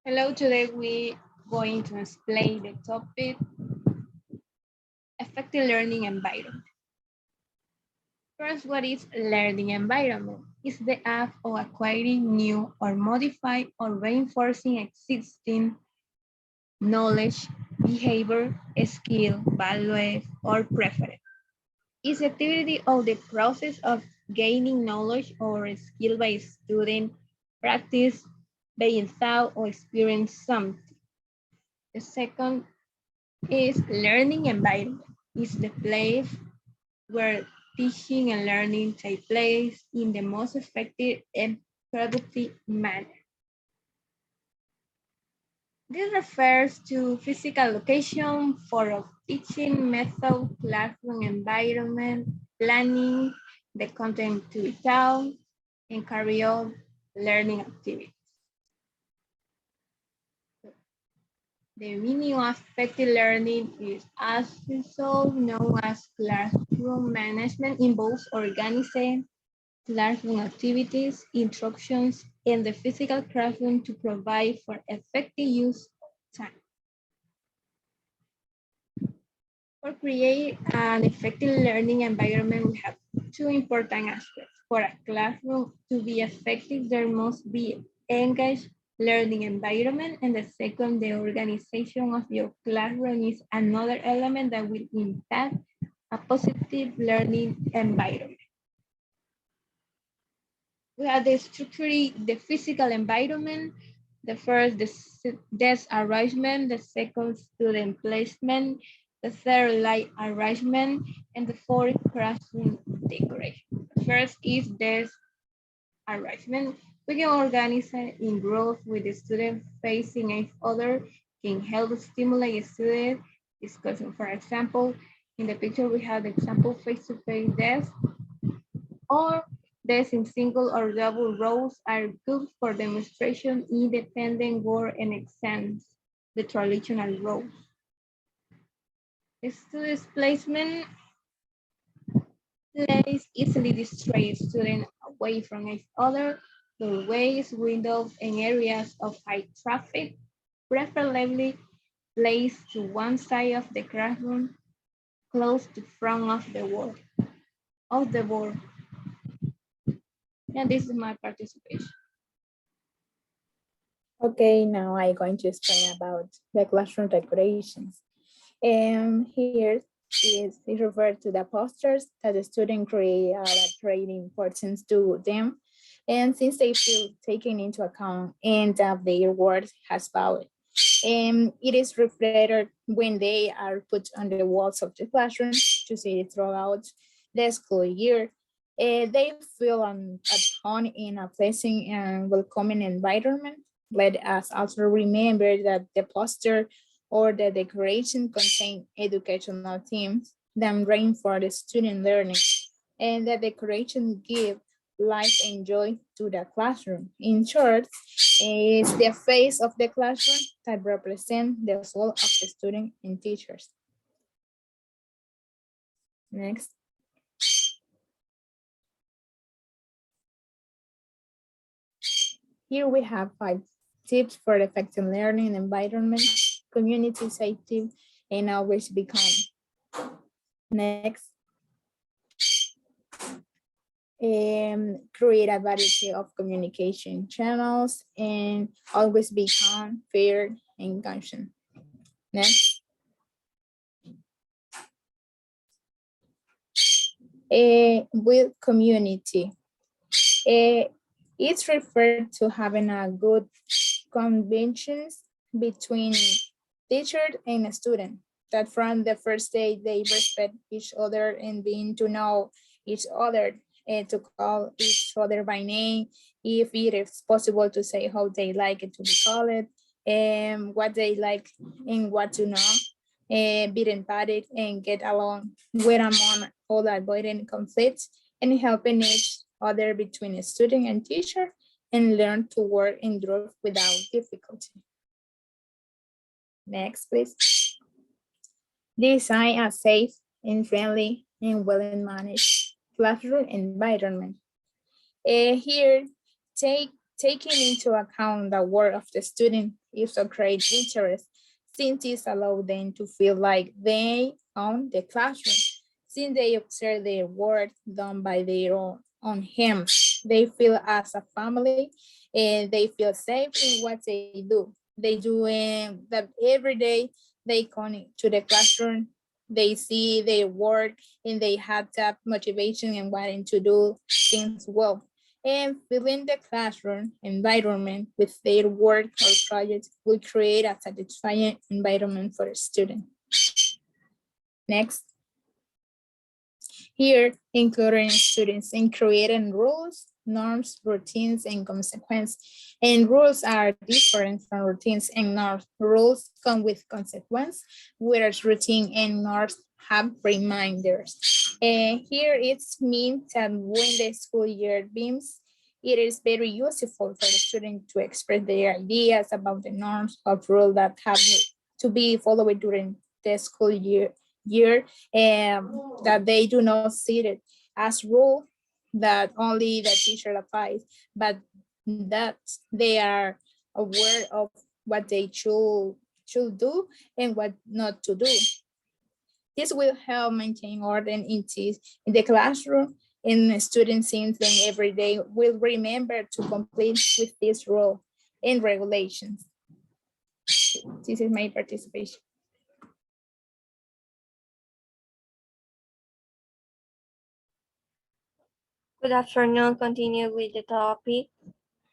Hello, today we're going to explain the topic effective learning environment. First, what is learning environment? It's the act of acquiring new or modify or reinforcing existing knowledge, behavior, skill, values, or preference. It's activity of the process of gaining knowledge or skill by student practice, being thought or experience something. The second is learning environment. It's the place where teaching and learning take place in the most effective and productive manner. This refers to physical location for teaching method, classroom environment, planning, the content to be taught, and carry on learning activities. The meaning of effective learning is also known as classroom management, involves organizing classroom activities, instructions, and the physical classroom to provide for effective use of time. For create an effective learning environment, we have two important aspects. For a classroom to be effective, there must be engaged learning environment, and the second, the organization of your classroom is another element that will impact a positive learning environment. We have the structure, the physical environment, the first, the desk arrangement, the second, student placement, the third, light arrangement, and the fourth, classroom decoration. The first is desk arrangement. We can organize it in groups with the student facing each other, can help stimulate student discussion. For example, in the picture we have the example face-to-face desk, or desks in single or double rows are good for demonstration, independent work and exams, the traditional rows. Student placement place easily distract students away from each other, doorways, windows, and areas of high traffic, preferably placed to one side of the classroom, close to front of the board. And this is my participation. Okay, now I'm going to explain about the classroom decorations. Here is referred to the posters that the student create that very important to them. And since they feel taken into account and that their work has value. It is reflected when they are put on the walls of the classroom to see it throughout the school year. They feel at home in a pleasant and welcoming environment. Let us also remember that the poster or the decoration contain educational themes that reinforce the student learning, and the decoration give life and joy to the classroom. In short, is the face of the classroom that represent the soul of the student and teachers. Next. Here we have 5 tips for effective learning environment, community safety, and always be calm. Next. Create a variety of communication channels and always be calm, fair, and conscious. Next. With community. It's referred to having a good conventions between teacher and a student, that from the first day they respect each other and being to know each other, and to call each other by name, if it is possible to say how they like it to be called, and what they like and what to know, be empathic and get along with among all avoiding conflicts and helping each other between a student and teacher, and learn to work in group without difficulty. Next, please. Design a safe and friendly and well-managed classroom environment. Here, take Taking into account the work of the student is of great interest, since this allows them to feel like they own the classroom. Since they observe their work done by their own hands, they feel as a family and they feel safe in what they do. They do that every day. They come to the classroom, they see their work, and they have that motivation and wanting to do things well. And filling the classroom environment with their work or projects will create a satisfying environment for a student. Next. Here, including students in creating rules, norms, routines, and consequences. And rules are different from routines and norms. Rules come with consequence, whereas routine and norms have reminders. And here it's means that when the school year begins, it is very useful for the student to express their ideas about the norms of rules that have to be followed during the school year, that they do not see it as rule that only the teacher applies, but that they are aware of what they should do and what not to do. This will help maintain order in the classroom, and students since then every day will remember to complete with this rule and regulations. This is my participation. Good afternoon. Continue with the topic.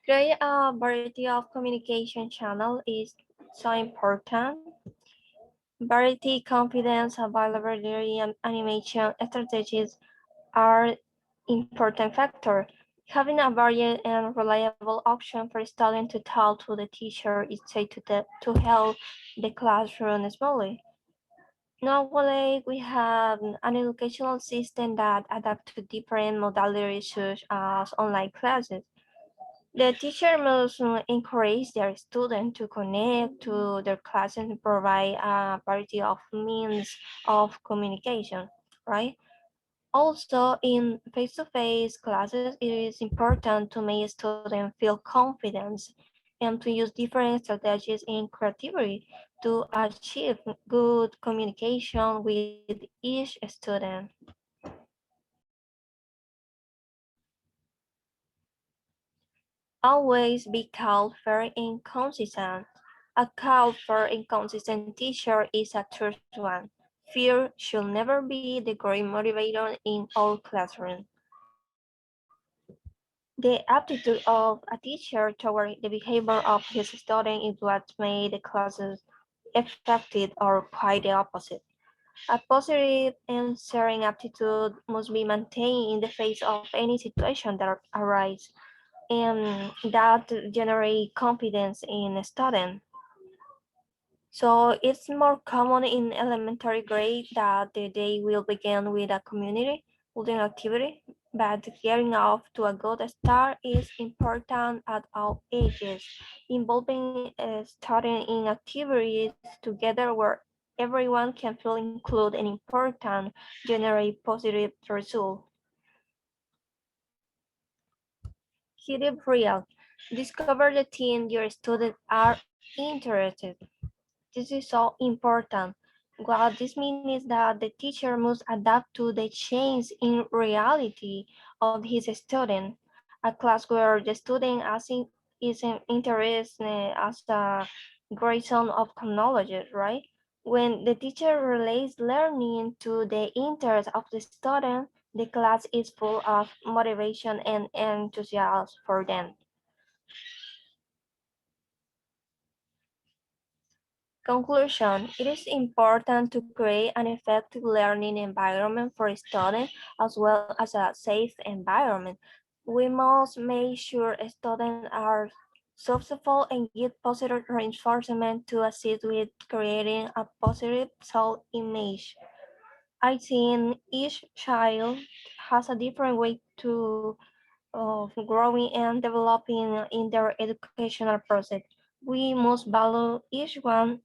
Create a variety of communication channel is so important. Variety, confidence, availability, and animation strategies are important factor. Having a varied and reliable option for students to talk to the teacher is key to help the classroom smoothly. Nowadays, we have an educational system that adapts to different modalities such as online classes. The teacher must encourage their students to connect to their classes and provide a variety of means of communication, right? Also, in face-to-face classes, it is important to make students feel confidence and to use different strategies in creativity to achieve good communication with each student. Always be called fair and consistent. A called fair and consistent teacher is a true one. Fear should never be the great motivator in our classroom. The attitude of a teacher toward the behavior of his student is what made the classes effective or quite the opposite. A positive and sharing attitude must be maintained in the face of any situation that arises, and that generate confidence in a student. So it's more common in elementary grade that they will begin with a community building activity, but getting off to a good start is important at all ages. Involving students in activities together where everyone can feel included and important generate positive results. Keep it real. Discover the thing your students are interested. This is so important. What this means is that the teacher must adapt to the change in reality of his student. A class where the student is interested as a great son of technology, right? When the teacher relates learning to the interest of the student, the class is full of motivation and enthusiasm for them. Conclusion: it is important to create an effective learning environment for students as well as a safe environment. We must make sure students are successful and give positive reinforcement to assist with creating a positive self-image. I think each child has a different way of growing and developing in their educational process. We must value each one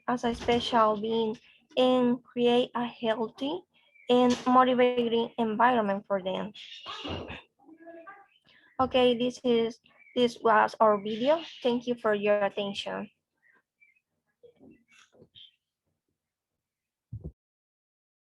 as a special being and create a healthy and motivating environment for them. Okay, this is This was our video. Thank you for your attention.